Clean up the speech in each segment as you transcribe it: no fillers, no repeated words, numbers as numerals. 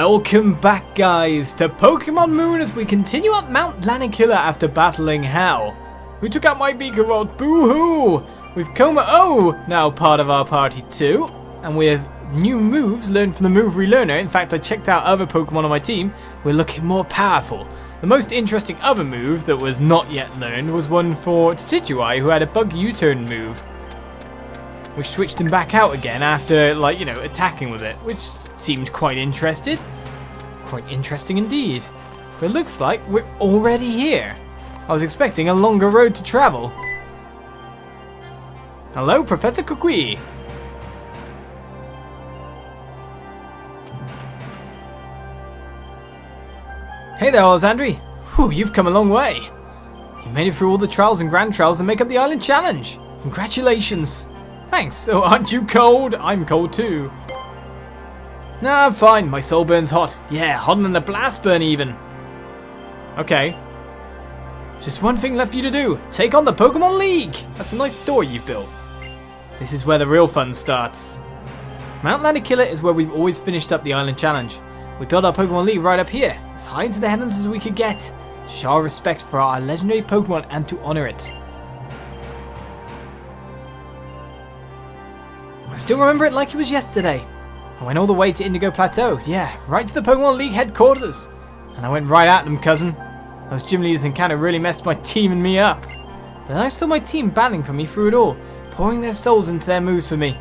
Welcome back, guys, to Pokemon Moon as we continue up Mount Lanakila after battling Hal, who took out my Beaker Rod. Boo-hoo! With Kommo-o now part of our party too, and with new moves learned from the Move Relearner. In fact, I checked out other Pokemon on my team. We're looking more powerful. The most interesting other move that was not yet learned was one for Decidueye, who had a Bug U-turn move, which switched him back out again after, attacking with it, which seemed quite interesting. Quite interesting indeed. But it looks like we're already here. I was expecting a longer road to travel. Hello, Professor Kukui. Hey there, Olizandri. Whew, you've come a long way. You made it through all the trials and grand trials and make up the island challenge. Congratulations. Thanks. So aren't you cold? I'm cold too. Nah, I'm fine. My soul burns hot. Yeah, hotter than a blast burn even. Okay. Just one thing left for you to do. Take on the Pokemon League. That's a nice door you've built. This is where the real fun starts. Mount Lanakila is where we've always finished up the island challenge. We built our Pokemon League right up here, as high into the heavens as we could get, to show our respect for our legendary Pokemon and to honor it. I still remember it like it was yesterday. I went all the way to Indigo Plateau, yeah, right to the Pokemon League headquarters. And I went right at them, cousin. Those gym leaders encounter really messed my team and me up. But then I saw my team battling for me through it all, pouring their souls into their moves for me.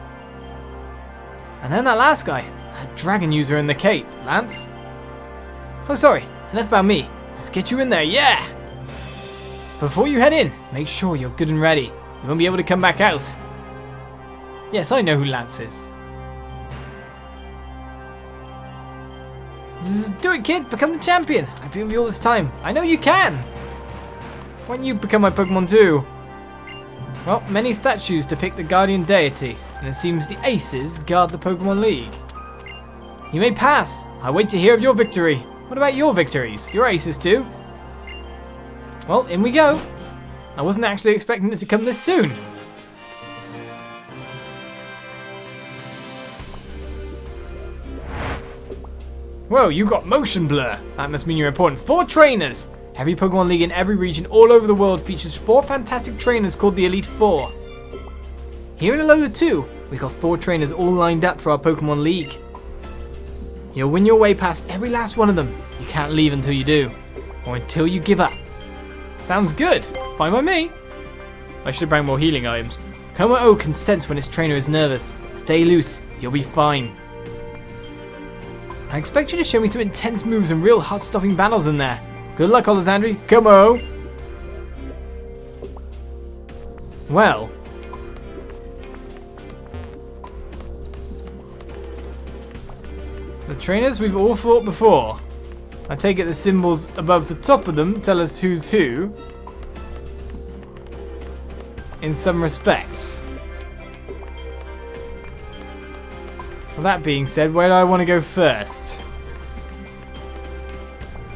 And then that last guy, that dragon user in the cape, Lance. Oh sorry, enough about me. Let's get you in there, yeah! Before you head in, make sure you're good and ready. You won't be able to come back out. Yes, I know who Lance is. Do it, kid. Become the champion. I've been with you all this time. I know you can. Why don't you become my Pokemon too? Well, many statues depict the guardian deity, and it seems the aces guard the Pokemon League. You may pass. I wait to hear of your victory. What about your victories? Your aces too? Well, in we go. I wasn't actually expecting it to come this soon. Whoa, you got motion blur. That must mean you're important. 4 trainers. Every Pokemon League in every region all over the world features 4 fantastic trainers called the Elite Four. Here in Alola too, we got 4 trainers all lined up for our Pokemon League. You'll win your way past every last one of them. You can't leave until you do, or until you give up. Sounds good. Fine by me. I should bring more healing items. Kommo-o can sense when his trainer is nervous. Stay loose. You'll be fine. I expect you to show me some intense moves and real heart-stopping battles in there. Good luck, Olizandri. Kommo-o! Well. The trainers we've all fought before. I take it the symbols above the top of them tell us who's who. In some respects. Well, that being said, where do I want to go first?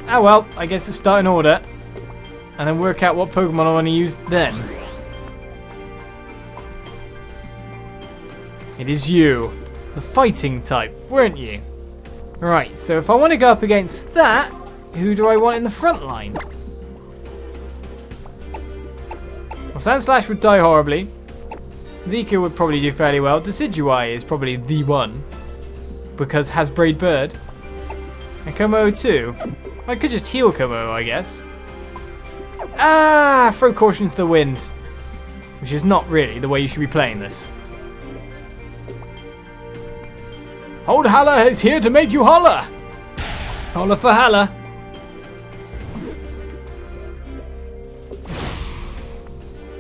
Ah well, I guess it's start in order. And then work out what Pokemon I want to use then. It is you. The fighting type, weren't you? Right, so if I want to go up against that, who do I want in the front line? Well, Sandslash would die horribly. Vika would probably do fairly well. Decidueye is probably the one, because has Braid Bird. And Kommo-o too. I could just heal Kommo-o, I guess. Ah! Throw caution to the wind. Which is not really the way you should be playing this. Old Hala is here to make you holler! Holler for Hala.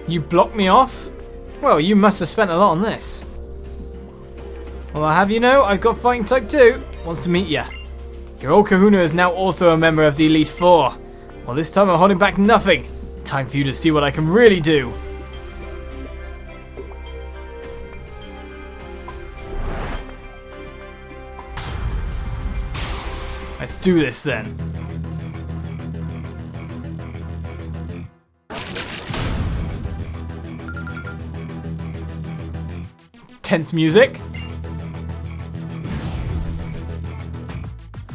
You blocked me off? Well, you must have spent a lot on this. Well, I'll have you know, I've got fighting type too. Wants to meet ya. Your old kahuna is now also a member of the Elite Four. Well, this time I'm holding back nothing. Time for you to see what I can really do. Let's do this then. Tense music.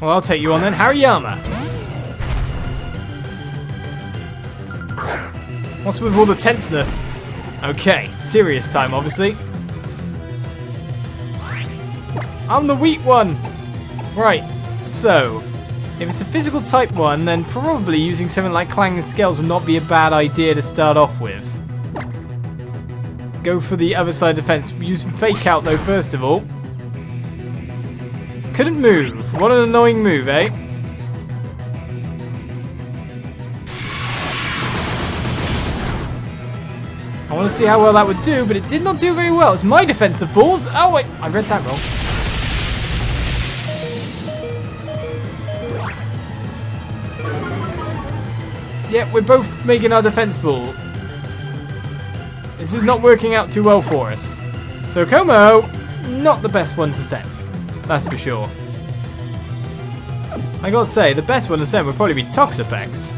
Well, I'll take you on then. Hariyama. What's with all the tenseness? Okay, serious time, obviously. I'm the weak one. Right, so if it's a physical type one, then probably using something like Clanging Scales would not be a bad idea to start off with. Go for the other side defense. Use Fake Out though, first of all. Couldn't move. What an annoying move, eh? I want to see how well that would do, but it did not do very well. It's my defense that falls. Oh, wait. I read that wrong. Yep, we're both making our defense fall. This is not working out too well for us. So Kommo-o, not the best one to send. That's for sure. I gotta say, the best one to send would probably be Toxapex.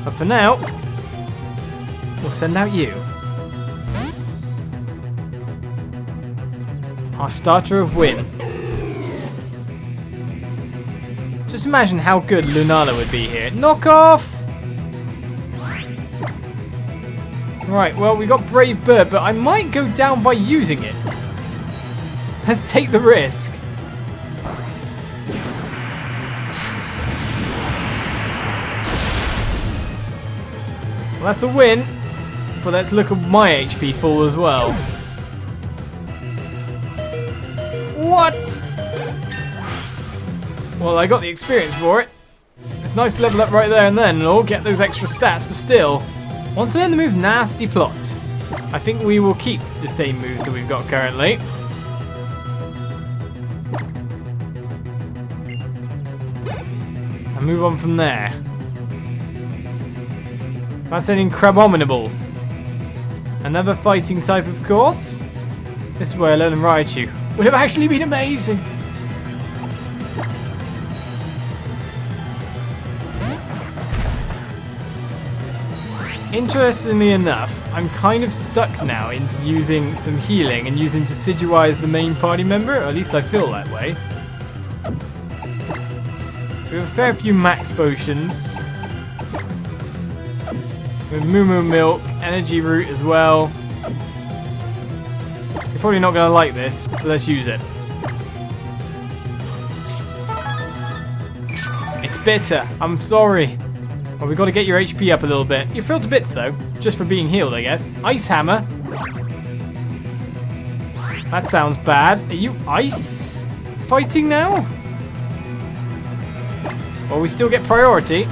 But for now, we'll send out you. Our starter of Win. Just imagine how good Lunala would be here. Knock off! Right, well, we got Brave Bird, but I might go down by using it. Let's take the risk. Well, that's a win, but let's look at my HP fall as well. What? Well, I got the experience for it. It's nice to level up right there and then, and all get those extra stats, but still. Want to learn the move Nasty Plot. I think we will keep the same moves that we've got currently. And move on from there. That's an Crabominable. Another fighting type, of course. This is where I learn Raichu. Would have actually been amazing. Interestingly enough, I'm kind of stuck now into using some healing and using Decidueye as the main party member, or at least I feel that way. We have a fair few max potions. We have Moo Moo Milk, Energy Root as well. You're probably not going to like this, but let's use it. It's bitter, I'm sorry. Well, we've got to get your HP up a little bit. You're filled to bits, though. Just for being healed, I guess. Ice Hammer. That sounds bad. Are you ice fighting now? Well, we still get priority.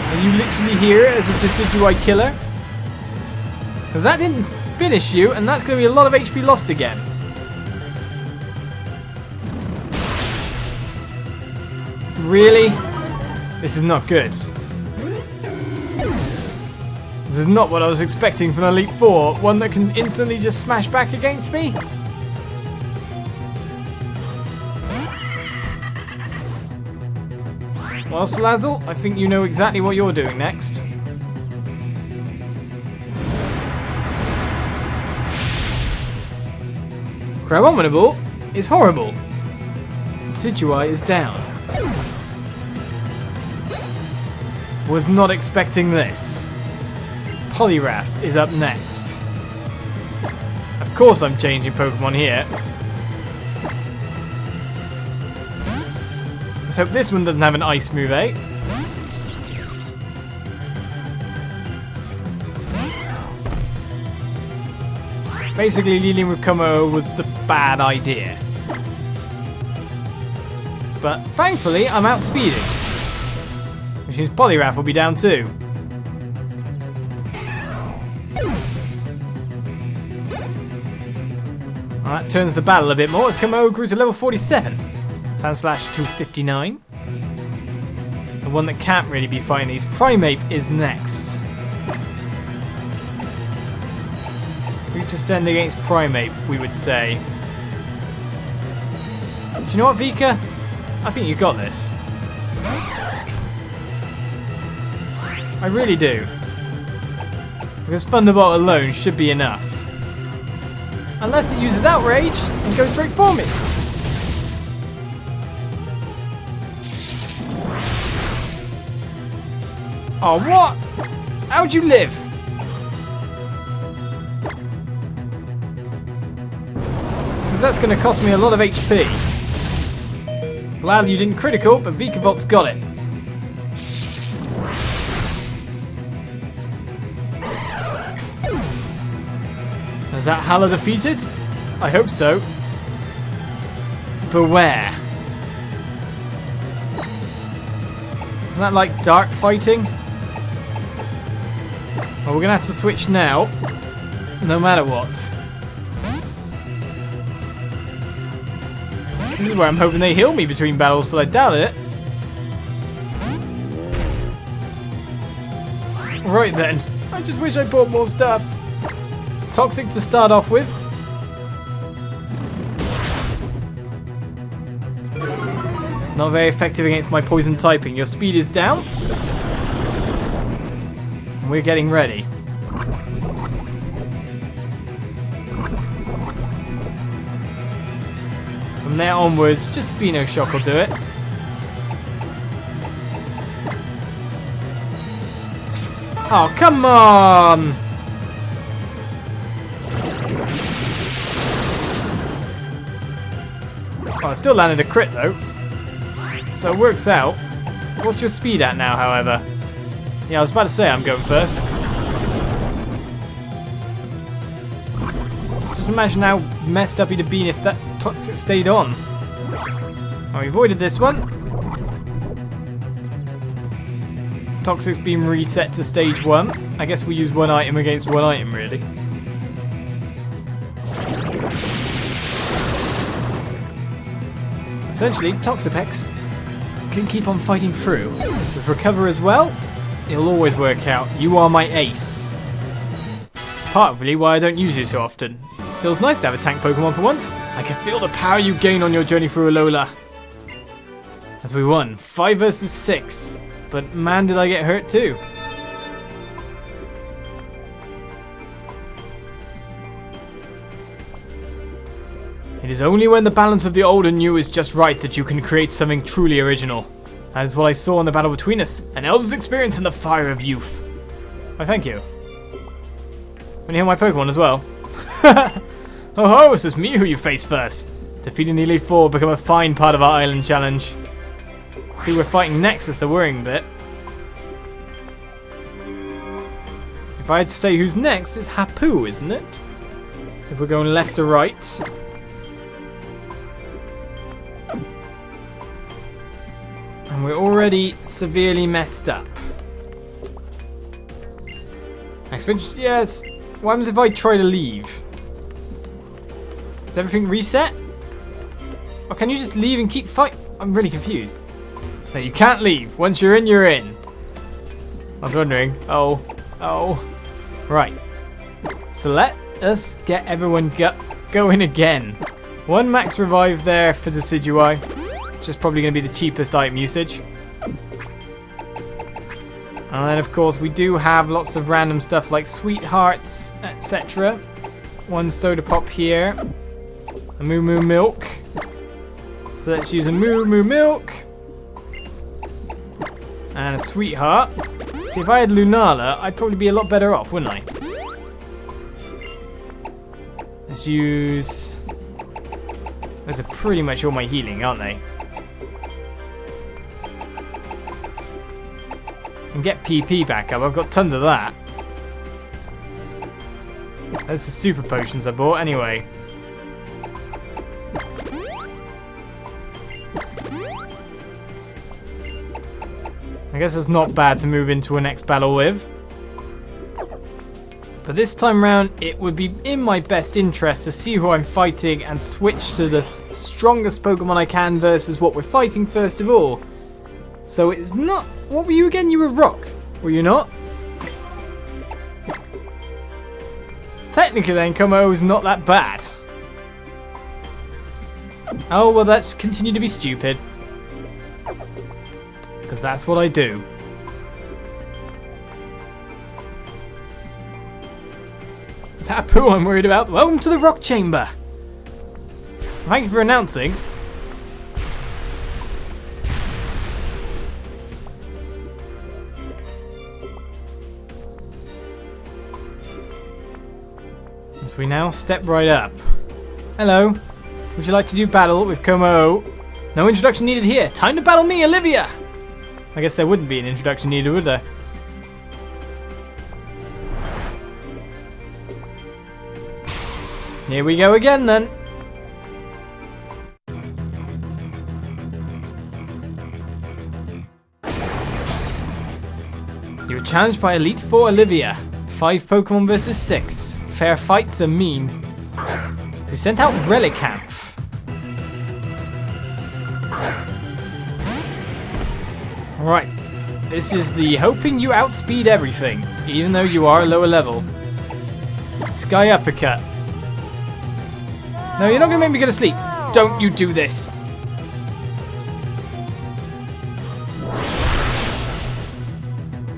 Are you literally here as a Decidueye killer? Because that didn't finish you, and that's going to be a lot of HP lost again. Really? This is not good. This is not what I was expecting from Elite Four. One that can instantly just smash back against me? Well, Salazzle, I think you know exactly what you're doing next. Crabominable is horrible. Decidueye is down. Was not expecting this. Poliwrath is up next. Of course I'm changing Pokemon here. Let's hope this one doesn't have an ice move, eh? Basically, leading with Kommo-o was the bad idea. But thankfully, I'm outspeeding. Which means Poliwrath will be down too. Well, that turns the battle a bit more as Kommo-o grew to level 47. Sandslash to 59. The one that can't really be fighting these. Primeape is next. Who to send against Primeape, we would say. Do you know what, Vika? I think you've got this. I really do. Because Thunderbolt alone should be enough. Unless it uses outrage and goes straight for me. Oh, what? How'd you live? Because that's going to cost me a lot of HP. Glad you didn't critical, but Vikavolt's got it. Is that Hala defeated? I hope so. Beware. Isn't that like dark fighting? Well, we're going to have to switch now. No matter what. This is where I'm hoping they heal me between battles, but I doubt it. Right then. I just wish I bought more stuff. Toxic to start off with. Not very effective against my poison typing. Your speed is down. And we're getting ready. From there onwards, just Venoshock will do it. Oh, come on! Oh, I still landed a crit though. So it works out. What's your speed at now, however? Yeah, I was about to say I'm going first. Just imagine how messed up he'd have been if that Toxic stayed on. Oh, we avoided this one. Toxic's been reset to stage 1. I guess we use one item against one item, really. Essentially, Toxapex can keep on fighting through. With Recover as well, it'll always work out. You are my ace. Part of really why I don't use you so often. Feels nice to have a tank Pokemon for once. I can feel the power you gain on your journey through Alola. As we won, 5 versus 6. But man, did I get hurt too. It is only when the balance of the old and new is just right that you can create something truly original. That is what I saw in the battle between us. An elder's experience in the fire of youth. Why, thank you. When you heal my Pokemon as well. Oh ho, it's just me who you face first. Defeating the Elite Four will become a fine part of our island challenge. See, we're fighting next, that's the worrying bit. If I had to say who's next, it's Hapu, isn't it? If we're going left to right. And we're already severely messed up. Yes. What happens if I try to leave? Is everything reset? Or can you just leave and keep fighting? I'm really confused. No, you can't leave. Once you're in, you're in. I was wondering. Oh. Right. So let us get everyone going again. One max revive there for Decidueye, which is probably going to be the cheapest item usage. And then, of course, we do have lots of random stuff like Sweethearts, etc. One Soda Pop here. A Moo Moo Milk. So let's use a Moo Moo Milk. And a Sweetheart. See, if I had Lunala, I'd probably be a lot better off, wouldn't I? Let's use... Those are pretty much all my healing, aren't they? And get PP back up. I've got tons of that. That's the super potions I bought anyway. I guess it's not bad to move into a next battle with. But this time round, it would be in my best interest to see who I'm fighting and switch to the strongest Pokemon I can versus what we're fighting first of all. So it's not... What were you again? You were Rock, were you not? Technically then, Kommo-o is not that bad. Oh, well, let's continue to be stupid. Because that's what I do. Tapu I'm worried about. Welcome to the rock chamber. Thank you for announcing. As we now step right up. Hello. Would you like to do battle with Kommo-o? No introduction needed here. Time to battle me, Olivia. I guess there wouldn't be an introduction needed, would there? Here we go again then. You're challenged by Elite Four Olivia. 5 Pokemon versus 6. Fair fights are mean. We sent out Relicanth. Right. This is the hoping you outspeed everything, even though you are a lower level. Sky Uppercut. No, you're not going to make me go to sleep. Don't you do this.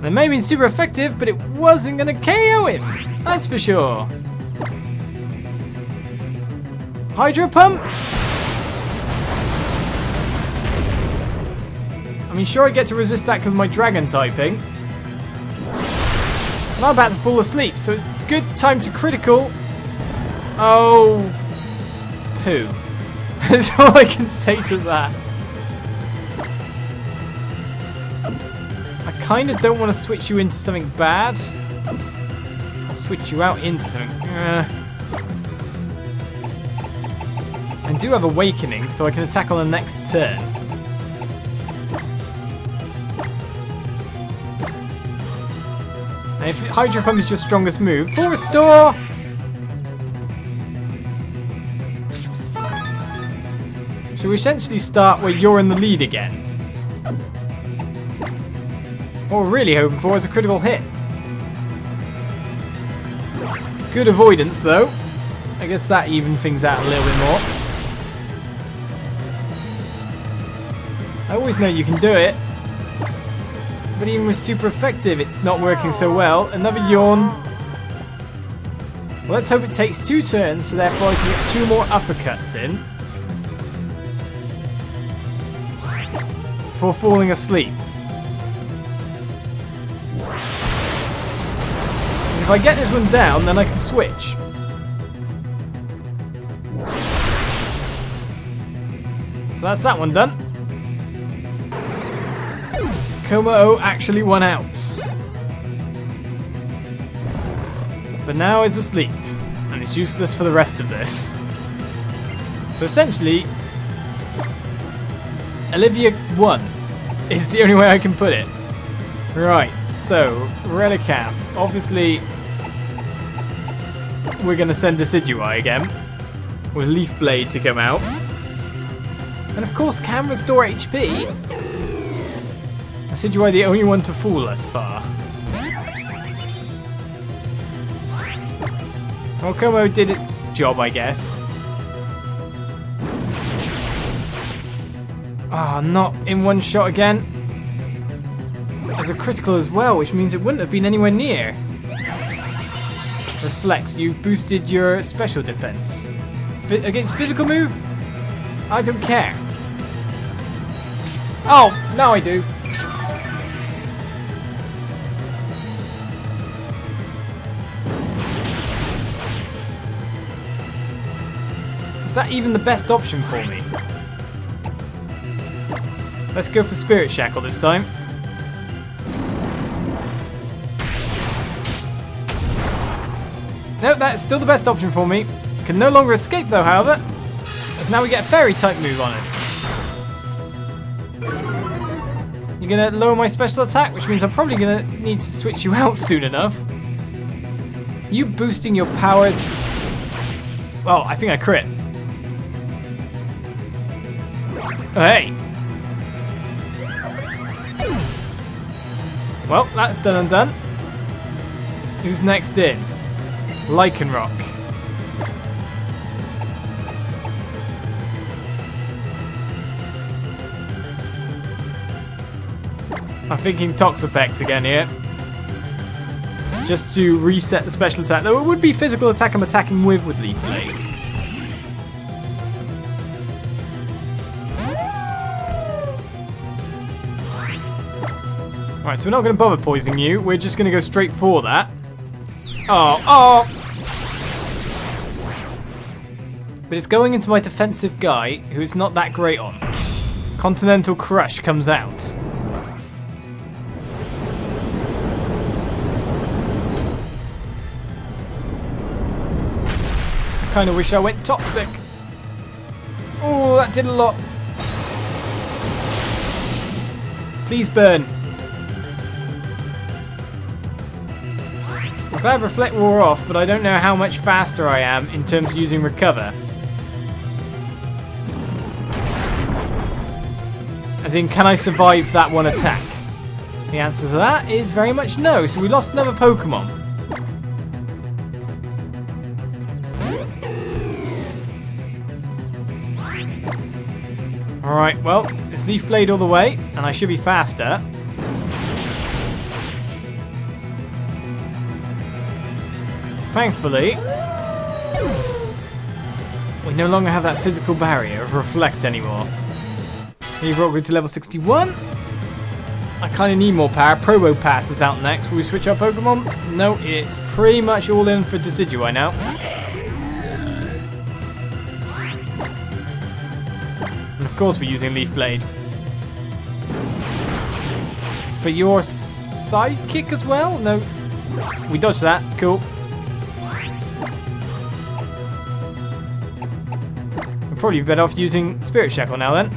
That may have been super effective, but it wasn't going to KO him. That's for sure. Hydro Pump. I mean, sure I get to resist that because of my dragon typing. I'm about to fall asleep, so it's good time to critical. Oh. Poo. That's all I can say to that. I kind of don't want to switch you into something bad. I'll switch you out into something. I do have Awakening, so I can attack on the next turn. And if Hydro Pump is your strongest move, full restore! So we essentially start where you're in the lead again. What we're really hoping for is a critical hit. Good avoidance though. I guess that evens things out a little bit more. I always know you can do it. But even with super effective, it's not working so well. Another yawn. Well, let's hope it takes 2 turns, so therefore I can get 2 more uppercuts in. Before falling asleep. If I get this one down, then I can switch. So that's that one done. Kommo-o actually won out. But now is asleep, and it's useless for the rest of this. So essentially, Olivia won, is the only way I can put it. Right, so, Relicanth. Obviously, we're going to send Decidueye again, with Leaf Blade to come out. And of course, can restore HP. Decidueye the only one to fool us far. Well, Kommo-o did its job, I guess. Ah, not in one shot again. There's a critical as well, which means it wouldn't have been anywhere near. Reflex, you've boosted your special defense. Against physical move? I don't care. Oh, now I do. Is that even the best option for me? Let's go for Spirit Shackle this time. No, that's still the best option for me. Can no longer escape though, however. As now we get a Fairy type move on us. You're gonna lower my special attack, which means I'm probably gonna need to switch you out soon enough. You boosting your powers. Well, I think I crit. Oh, hey. Well, that's done and done. Who's next in? Lycanroc. I'm thinking Toxapex again here. just to reset the special attack. Though it would be physical attack I'm attacking with Leaf Blade. Alright, so we're not going to bother poisoning you. We're just going to go straight for that. Oh. But it's going into my defensive guy, who it's not that great on. Continental Crush comes out. Kind of wish I went Toxic. Oh, that did a lot. Please burn. I'm glad Reflect wore off, but I don't know how much faster I am in terms of using Recover. As in, can I survive that one attack? The answer to that is very much no, so we lost another Pokemon. Alright, well, it's Leaf Blade all the way, and I should be faster. Thankfully, we no longer have that physical barrier of Reflect anymore. Leave Rock to level 61. I kind of need more power. Probo Pass is out next. Will we switch our Pokemon? No, it's pretty much all in for Decidueye now. And of course we're using Leaf Blade. But your Psychic as well? No, we dodged that. Cool. We're probably better off using Spirit Shackle now then.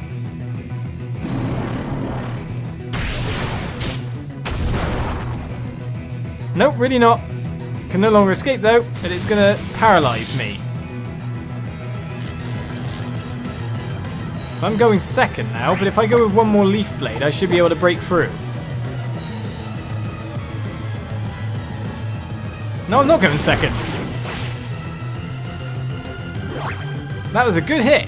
Nope, really not. Can no longer escape though, but it's gonna paralyze me. So I'm going second now, but if I go with one more Leaf Blade, I should be able to break through. No, I'm not going second. That was a good hit.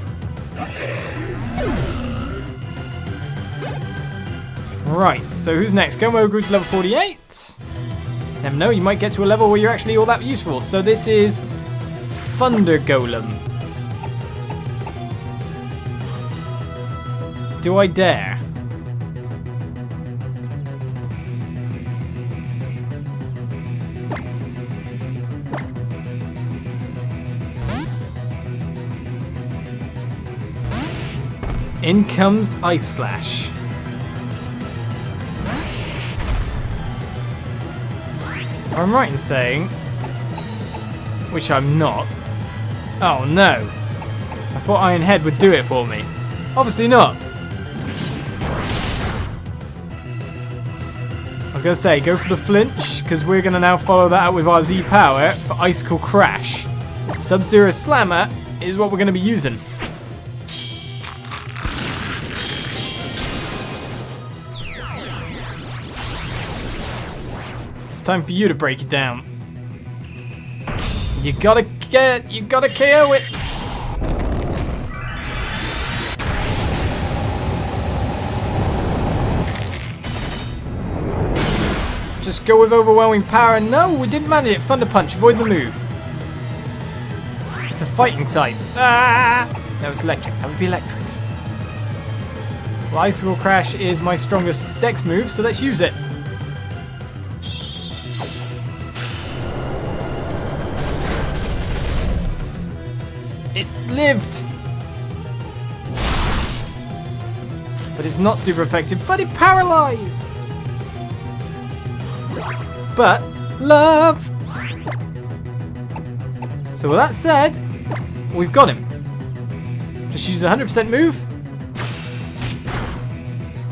Right, so who's next? Kommo-o grew to level 48. Never know, you might get to a level where you're actually all that useful. So this is Thunder Golem. Do I dare? In comes Ice Slash. I'm right in saying, which I'm not. Oh no! I thought Iron Head would do it for me. Obviously not. I was going to say, go for the flinch, because we're going to now follow that out with our Z power for Icicle Crash. Sub-Zero Slammer is what we're going to be using. Time for you to break it down. You gotta KO it. Just go with overwhelming power. No, we didn't manage it. Thunder Punch, avoid the move. It's a fighting type. Ah! That was electric. That would be electric. Well, Icicle Crash is my strongest dex move, so let's use it. It lived! But it's not super effective, but it paralyzed! But, love! So with that said, we've got him. Just use a 100% move.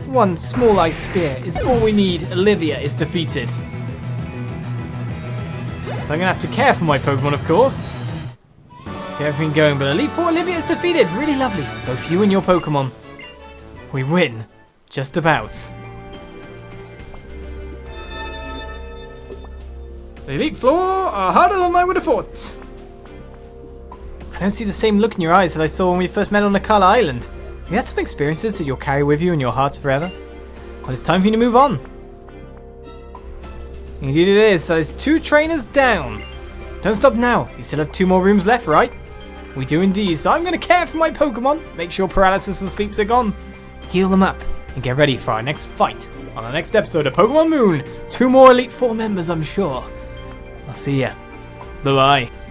One small ice spear is all we need. Olivia is defeated. So I'm going to have to care for my Pokemon, of course. Get everything going, but Elite Four Olivia is defeated. Really lovely. Both you and your Pokemon. We win. Just about. The Elite Four are harder than I would have thought. I don't see the same look in your eyes that I saw when we first met on Hala Island. You had some experiences that you'll carry with you in your hearts forever. Well, it's time for you to move on. Indeed it is. That is 2 trainers down. Don't stop now. You still have 2 more rooms left, right? We do indeed. So I'm going to care for my Pokemon. Make sure paralysis and sleeps are gone. Heal them up. And get ready for our next fight. On the next episode of Pokemon Moon. 2 more Elite Four members, I'm sure. I'll see ya. Bye-bye.